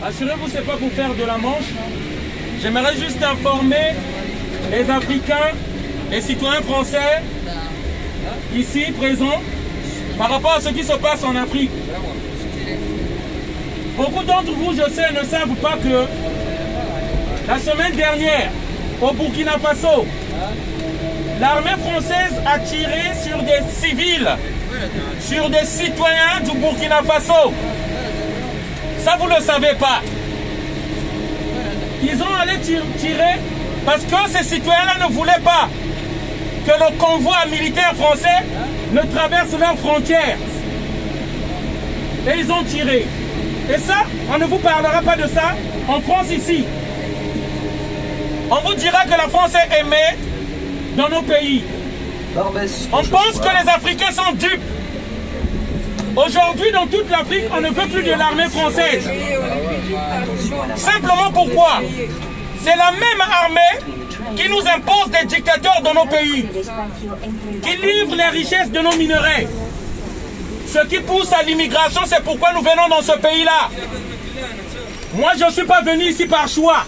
Assurez-vous, c'est pas pour faire de la manche. J'aimerais juste informer les Africains, les citoyens français, ici présents, par rapport à ce qui se passe en Afrique. Beaucoup d'entre vous, je sais, ne savent pas que la semaine dernière, au Burkina Faso, l'armée française a tiré sur des civils, sur des citoyens du Burkina Faso. Ça, vous ne le savez pas. Ils ont allé tirer parce que ces citoyens-là ne voulaient pas que le convoi militaire français ne traverse leurs frontières. Et ils ont tiré. Et ça, on ne vous parlera pas de ça en France ici. On vous dira que la France est aimée dans nos pays. On pense que les Africains sont dupes. Aujourd'hui, dans toute l'Afrique, on ne veut plus de l'armée française. Simplement pourquoi? C'est la même armée qui nous impose des dictateurs dans nos pays, qui livre les richesses de nos minerais. Ce qui pousse à l'immigration, c'est pourquoi nous venons dans ce pays-là. Moi, je ne suis pas venu ici par choix.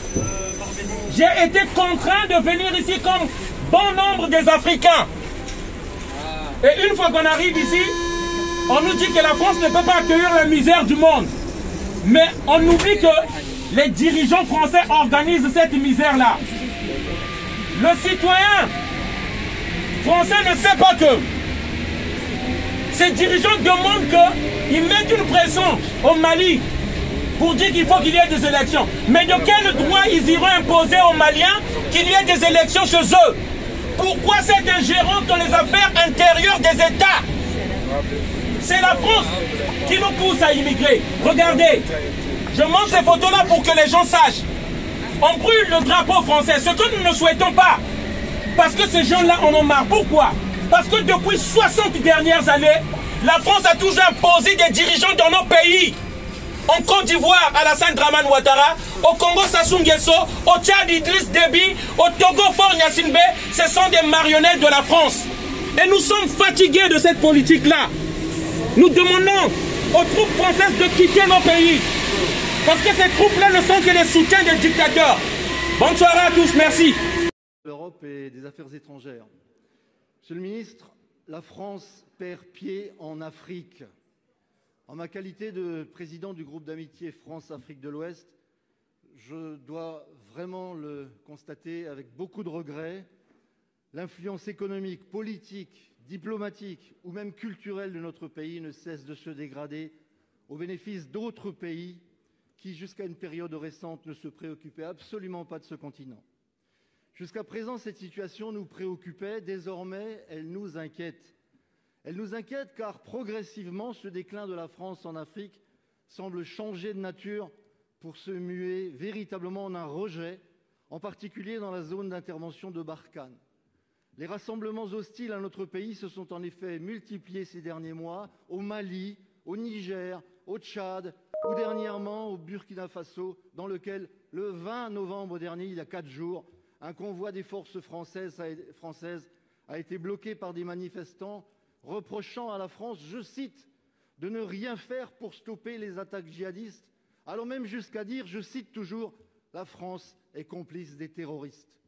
J'ai été contraint de venir ici comme bon nombre des Africains. Et une fois qu'on arrive ici, on nous dit que la France ne peut pas accueillir la misère du monde. Mais on oublie que les dirigeants français organisent cette misère-là. Le citoyen français ne sait pas que ces dirigeants demandent qu'ils mettent une pression au Mali pour dire qu'il faut qu'il y ait des élections. Mais de quel droit ils iront imposer aux Maliens qu'il y ait des élections chez eux? Pourquoi cette ingérence dans les affaires intérieures des États? C'est la France qui nous pousse à immigrer. Regardez, je montre ces photos-là pour que les gens sachent. On brûle le drapeau français, ce que nous ne souhaitons pas. Parce que ces gens-là en ont marre. Pourquoi? Parce que depuis 60 dernières années, la France a toujours imposé des dirigeants dans nos pays. En Côte d'Ivoire, Alassane Dramane Ouattara, au Congo, Sassou Nguesso, au Tchad, Idriss Déby, au Togo, Faure Gnassingbé, ce sont des marionnettes de la France. Et nous sommes fatigués de cette politique-là. Nous demandons aux troupes françaises de quitter nos pays. Parce que ces troupes-là ne sont que les soutiens des dictateurs. Bonne soirée à tous, merci. L'Europe et des Affaires étrangères. Monsieur le ministre, la France perd pied en Afrique. En ma qualité de président du groupe d'amitié France-Afrique de l'Ouest, je dois vraiment le constater avec beaucoup de regrets. L'influence économique, politique, diplomatique ou même culturelle de notre pays ne cesse de se dégrader au bénéfice d'autres pays qui, jusqu'à une période récente, ne se préoccupaient absolument pas de ce continent. Jusqu'à présent, cette situation nous préoccupait. Désormais, elle nous inquiète. Elle nous inquiète car progressivement, ce déclin de la France en Afrique semble changer de nature pour se muer véritablement en un rejet, en particulier dans la zone d'intervention de Barkhane. Les rassemblements hostiles à notre pays se sont en effet multipliés ces derniers mois, au Mali, au Niger, au Tchad ou dernièrement au Burkina Faso, dans lequel, le 20 novembre dernier, il y a 4 jours, un convoi des forces françaises a été bloqué par des manifestants reprochant à la France, je cite, de ne rien faire pour stopper les attaques djihadistes, allant même jusqu'à dire, je cite toujours, la France est complice des terroristes.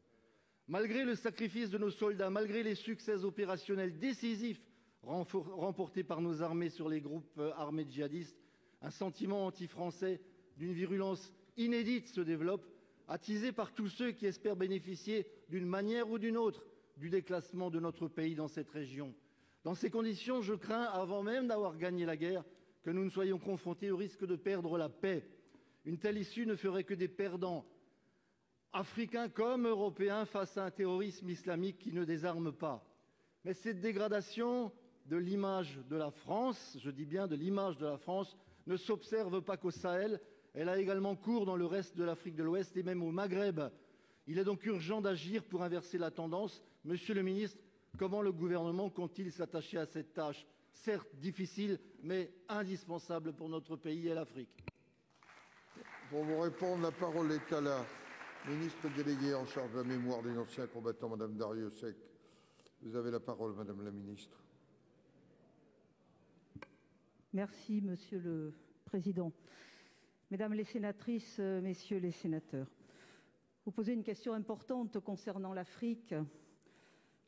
Malgré le sacrifice de nos soldats, malgré les succès opérationnels décisifs remportés par nos armées sur les groupes armés djihadistes, un sentiment anti-français d'une virulence inédite se développe, attisé par tous ceux qui espèrent bénéficier d'une manière ou d'une autre du déclassement de notre pays dans cette région. Dans ces conditions, je crains, avant même d'avoir gagné la guerre, que nous ne soyons confrontés au risque de perdre la paix. Une telle issue ne ferait que des perdants, africains comme européens, face à un terrorisme islamique qui ne désarme pas. Mais cette dégradation de l'image de la France, je dis bien de l'image de la France, ne s'observe pas qu'au Sahel, elle a également cours dans le reste de l'Afrique de l'Ouest et même au Maghreb. Il est donc urgent d'agir pour inverser la tendance. Monsieur le ministre, comment le gouvernement compte-t-il s'attacher à cette tâche, certes difficile, mais indispensable pour notre pays et l'Afrique? Pour vous répondre, la parole est à la ministre déléguée en charge de la mémoire des anciens combattants, Madame Darrieussecq. Vous avez la parole, Madame la ministre. Merci, Monsieur le Président. Mesdames les sénatrices, Messieurs les sénateurs, vous posez une question importante concernant l'Afrique,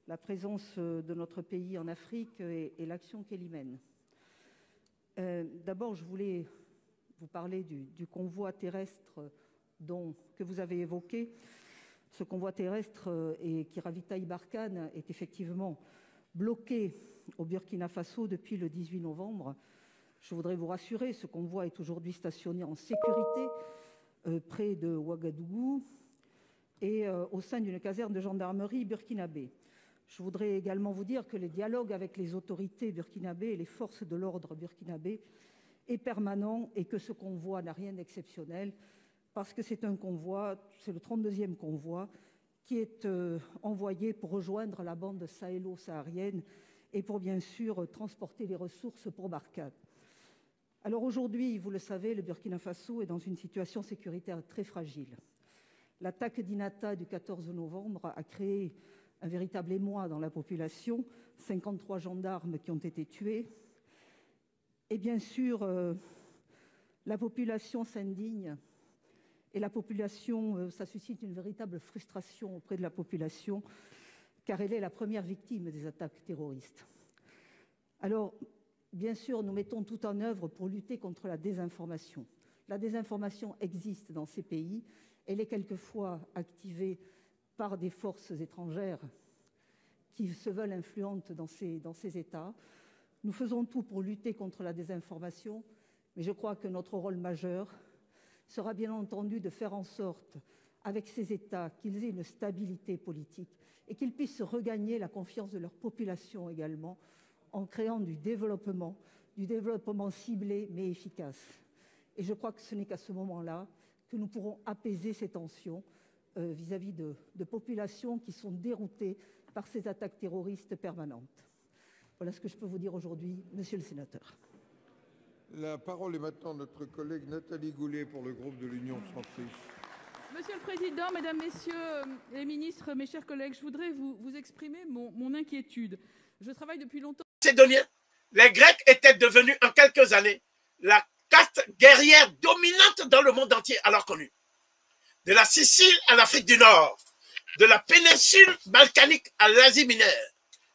la présence de notre pays en Afrique et l'action qu'elle y mène. D'abord, je voulais vous parler du convoi terrestre que vous avez évoqué. Ce convoi terrestre qui ravitaille Barkhane est effectivement bloqué au Burkina Faso depuis le 18 novembre. Je voudrais vous rassurer, ce convoi est aujourd'hui stationné en sécurité près de Ouagadougou et au sein d'une caserne de gendarmerie burkinabé. Je voudrais également vous dire que le dialogue avec les autorités burkinabées et les forces de l'ordre burkinabé est permanent et que ce convoi n'a rien d'exceptionnel parce que c'est un convoi, c'est le 32e convoi qui est envoyé pour rejoindre la bande sahélo-saharienne et pour bien sûr transporter les ressources pour Barkhane. Alors aujourd'hui, vous le savez, le Burkina Faso est dans une situation sécuritaire très fragile. L'attaque d'Inata du 14 novembre a créé un véritable émoi dans la population, 53 gendarmes qui ont été tués. Et bien sûr, la population s'indigne et la population, ça suscite une véritable frustration auprès de la population car elle est la première victime des attaques terroristes. Alors, bien sûr, nous mettons tout en œuvre pour lutter contre la désinformation. La désinformation existe dans ces pays. Elle est quelquefois activée par des forces étrangères qui se veulent influentes dans ces États. Nous faisons tout pour lutter contre la désinformation, mais je crois que notre rôle majeur sera bien entendu de faire en sorte, avec ces États, qu'ils aient une stabilité politique et qu'ils puissent regagner la confiance de leur population également, en créant du développement ciblé mais efficace. Et je crois que ce n'est qu'à ce moment-là que nous pourrons apaiser ces tensions vis-à-vis de populations qui sont déroutées par ces attaques terroristes permanentes. Voilà ce que je peux vous dire aujourd'hui, Monsieur le Sénateur. La parole est maintenant à notre collègue Nathalie Goulet pour le groupe de l'Union centriste. Monsieur le Président, Mesdames, Messieurs les ministres, mes chers collègues, je voudrais vous exprimer mon inquiétude. Je travaille depuis longtemps. Les Grecs étaient devenus en quelques années la caste guerrière dominante dans le monde entier, alors connue. De la Sicile à l'Afrique du Nord, de la péninsule balkanique à l'Asie mineure,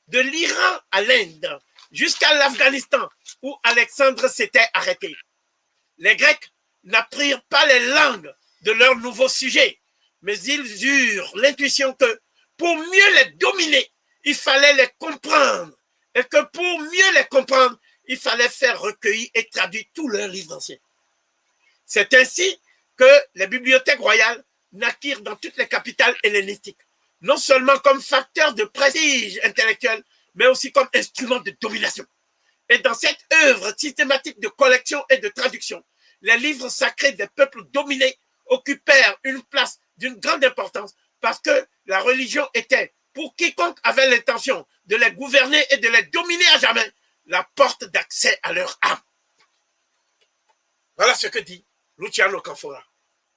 de l'Iran à l'Inde, jusqu'à l'Afghanistan, où Alexandre s'était arrêté. Les Grecs n'apprirent pas les langues de leurs nouveaux sujets, mais ils eurent l'intuition que pour mieux les dominer, il fallait les comprendre, et que pour mieux les comprendre, il fallait faire recueillir et traduire tous leurs livres anciens. C'est ainsi que les bibliothèques royales naquirent dans toutes les capitales hellénistiques, non seulement comme facteur de prestige intellectuel, mais aussi comme instrument de domination. Et dans cette œuvre systématique de collection et de traduction, les livres sacrés des peuples dominés occupèrent une place d'une grande importance parce que la religion était, pour quiconque avait l'intention de les gouverner et de les dominer à jamais, la porte d'accès à leur âme. Voilà ce que dit Luciano Canfora.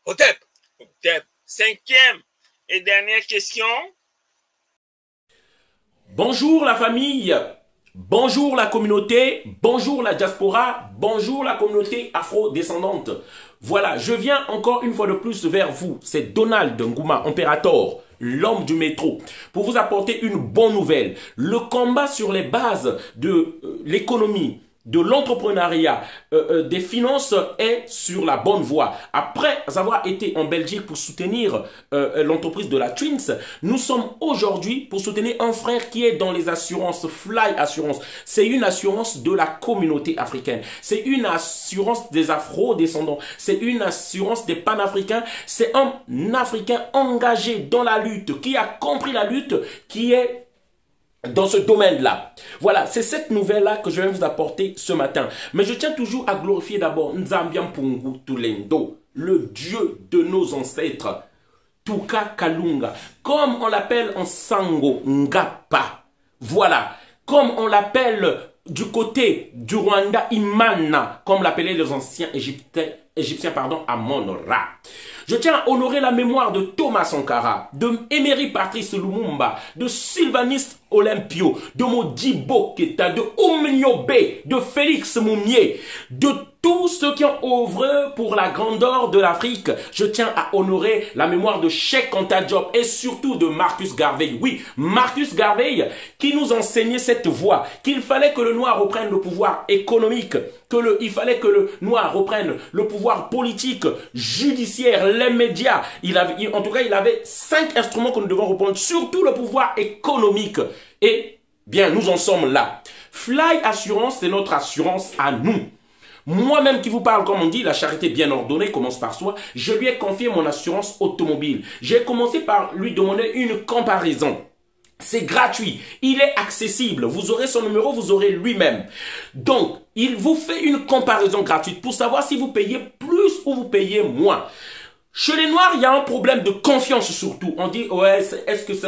Hotep. Cinquième et dernière question. Bonjour la famille, bonjour la communauté, bonjour la diaspora, bonjour la communauté afro-descendante. Voilà, je viens encore une fois de plus vers vous. C'est Donald Ngouma, Imperator, l'homme du métro, pour vous apporter une bonne nouvelle. Le combat sur les bases de l'économie, de l'entrepreneuriat, des finances est sur la bonne voie. Après avoir été en Belgique pour soutenir l'entreprise de la Twins, nous sommes aujourd'hui pour soutenir un frère qui est dans les assurances, Fly Assurance. C'est une assurance de la communauté africaine. C'est une assurance des afro-descendants. C'est une assurance des panafricains. C'est un Africain engagé dans la lutte, qui a compris la lutte, qui est dans ce domaine-là. Voilà, c'est cette nouvelle-là que je vais vous apporter ce matin. Mais je tiens toujours à glorifier d'abord Nzambian Pungu Tulendo, le Dieu de nos ancêtres, Tuka Kalunga, comme on l'appelle en Sango Ngapa. Voilà, comme on l'appelle du côté du Rwanda Imana, comme l'appelaient les anciens Égyptiens, Amon-Ra. Je tiens à honorer la mémoire de Thomas Sankara, de Emery Patrice Lumumba, de Sylvanus Olympio, de Modibo Keita, de Oumniobe, de Félix Moumier, de tous ceux qui ont œuvré pour la grandeur de l'Afrique. Je tiens à honorer la mémoire de Cheikh Anta Diop et surtout de Marcus Garvey. Oui, Marcus Garvey qui nous enseignait cette voie, qu'il fallait que le noir reprenne le pouvoir économique, il fallait que le noir reprenne le pouvoir politique, judiciaire, les médias. En tout cas, il avait 5 instruments que nous devons reprendre, surtout le pouvoir économique. Et bien, nous en sommes là. Fly Assurance, c'est notre assurance à nous. Moi-même qui vous parle, comme on dit, la charité bien ordonnée commence par soi. Je lui ai confié mon assurance automobile. J'ai commencé par lui demander une comparaison. C'est gratuit, il est accessible, vous aurez son numéro, vous aurez lui-même. Donc, il vous fait une comparaison gratuite pour savoir si vous payez plus ou vous payez moins. Chez les Noirs, il y a un problème de confiance surtout. On dit, ouais, est-ce que c'est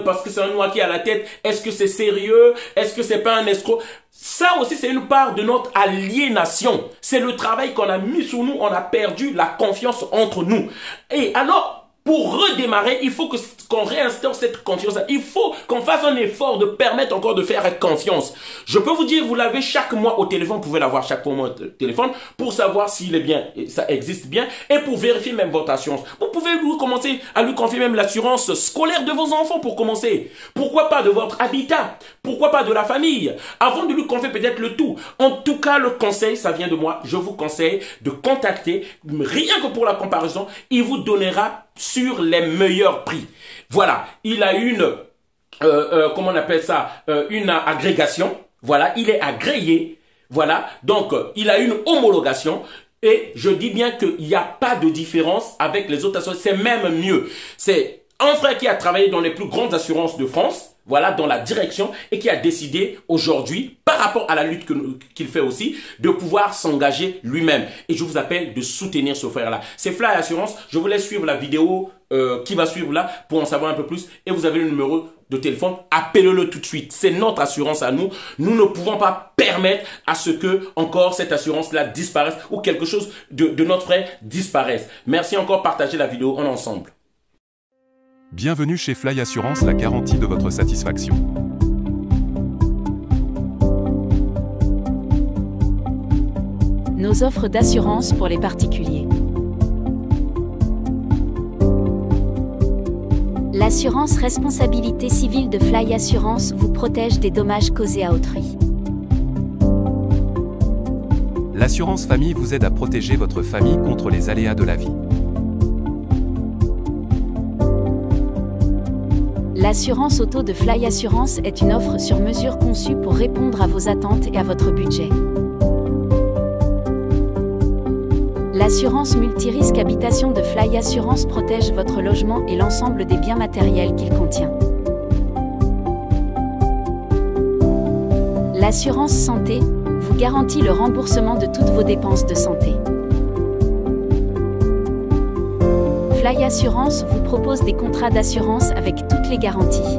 parce que c'est un Noir qui est à la tête, est-ce que c'est sérieux, est-ce que c'est pas un escroc? Ça aussi, c'est une part de notre aliénation. C'est le travail qu'on a mis sur nous, on a perdu la confiance entre nous. Et alors, pour redémarrer, il faut qu'on réinstaure cette confiance. Il faut qu'on fasse un effort de permettre encore de faire confiance. Je peux vous dire, vous l'avez chaque mois au téléphone, vous pouvez l'avoir chaque mois au téléphone pour savoir s'il est bien, ça existe bien et pour vérifier même votre assurance. Vous pouvez commencer à lui confier même l'assurance scolaire de vos enfants pour commencer. Pourquoi pas de votre habitat? Pourquoi pas de la famille? Avant de lui confier peut-être le tout. En tout cas, le conseil, ça vient de moi. Je vous conseille de contacter, rien que pour la comparaison, il vous donnera sur les meilleurs prix. Voilà, il a une, comment on appelle ça, une agrégation. Voilà, il est agréé. Voilà, donc il a une homologation. Et je dis bien qu'il n'y a pas de différence avec les autres assurances. C'est même mieux. C'est un frère qui a travaillé dans les plus grandes assurances de France. Voilà, dans la direction et qui a décidé aujourd'hui, par rapport à la lutte qu'il fait aussi, de pouvoir s'engager lui-même. Et je vous appelle de soutenir ce frère-là. C'est Fly Assurance. Je vous laisse suivre la vidéo qui va suivre là pour en savoir un peu plus. Et vous avez le numéro de téléphone. Appelez-le tout de suite. C'est notre assurance à nous. Nous ne pouvons pas permettre à ce que encore cette assurance-là disparaisse ou quelque chose de notre frère disparaisse. Merci encore. Partagez la vidéo ensemble. Bienvenue chez Fly Assurance, la garantie de votre satisfaction. Nos offres d'assurance pour les particuliers. L'assurance responsabilité civile de Fly Assurance vous protège des dommages causés à autrui. L'assurance famille vous aide à protéger votre famille contre les aléas de la vie. L'assurance auto de Fly Assurance est une offre sur mesure conçue pour répondre à vos attentes et à votre budget. L'assurance multirisque habitation de Fly Assurance protège votre logement et l'ensemble des biens matériels qu'il contient. L'assurance santé vous garantit le remboursement de toutes vos dépenses de santé. Fly Assurance vous propose des contrats d'assurance avec toutes les garanties.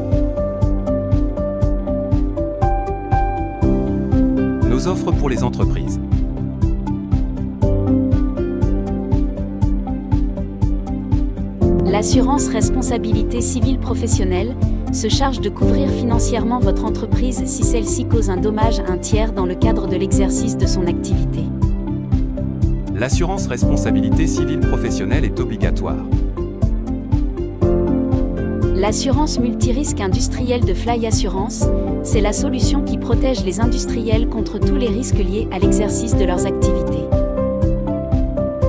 Nos offres pour les entreprises. L'assurance responsabilité civile professionnelle se charge de couvrir financièrement votre entreprise si celle-ci cause un dommage à un tiers dans le cadre de l'exercice de son activité. L'assurance responsabilité civile professionnelle est obligatoire. L'assurance multirisque industrielle de Fly Assurance, c'est la solution qui protège les industriels contre tous les risques liés à l'exercice de leurs activités.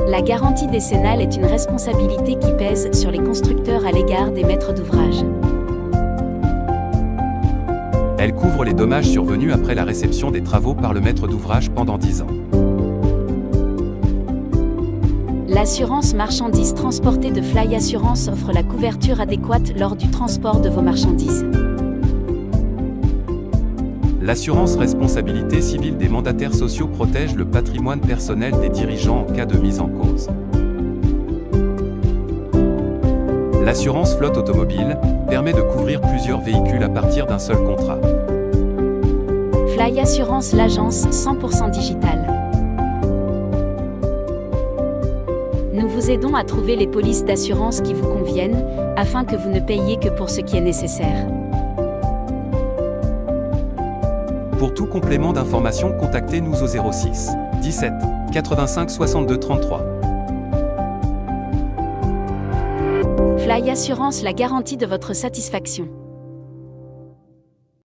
La garantie décennale est une responsabilité qui pèse sur les constructeurs à l'égard des maîtres d'ouvrage. Elle couvre les dommages survenus après la réception des travaux par le maître d'ouvrage pendant 10 ans. L'assurance marchandises transportée de Fly Assurance offre la couverture adéquate lors du transport de vos marchandises. L'assurance responsabilité civile des mandataires sociaux protège le patrimoine personnel des dirigeants en cas de mise en cause. L'assurance flotte automobile permet de couvrir plusieurs véhicules à partir d'un seul contrat. Fly Assurance, l'agence 100% digitale. Nous vous aidons à trouver les polices d'assurance qui vous conviennent, afin que vous ne payiez que pour ce qui est nécessaire. Pour tout complément d'information, contactez-nous au 06 17 85 62 33. Fly Assurance, la garantie de votre satisfaction.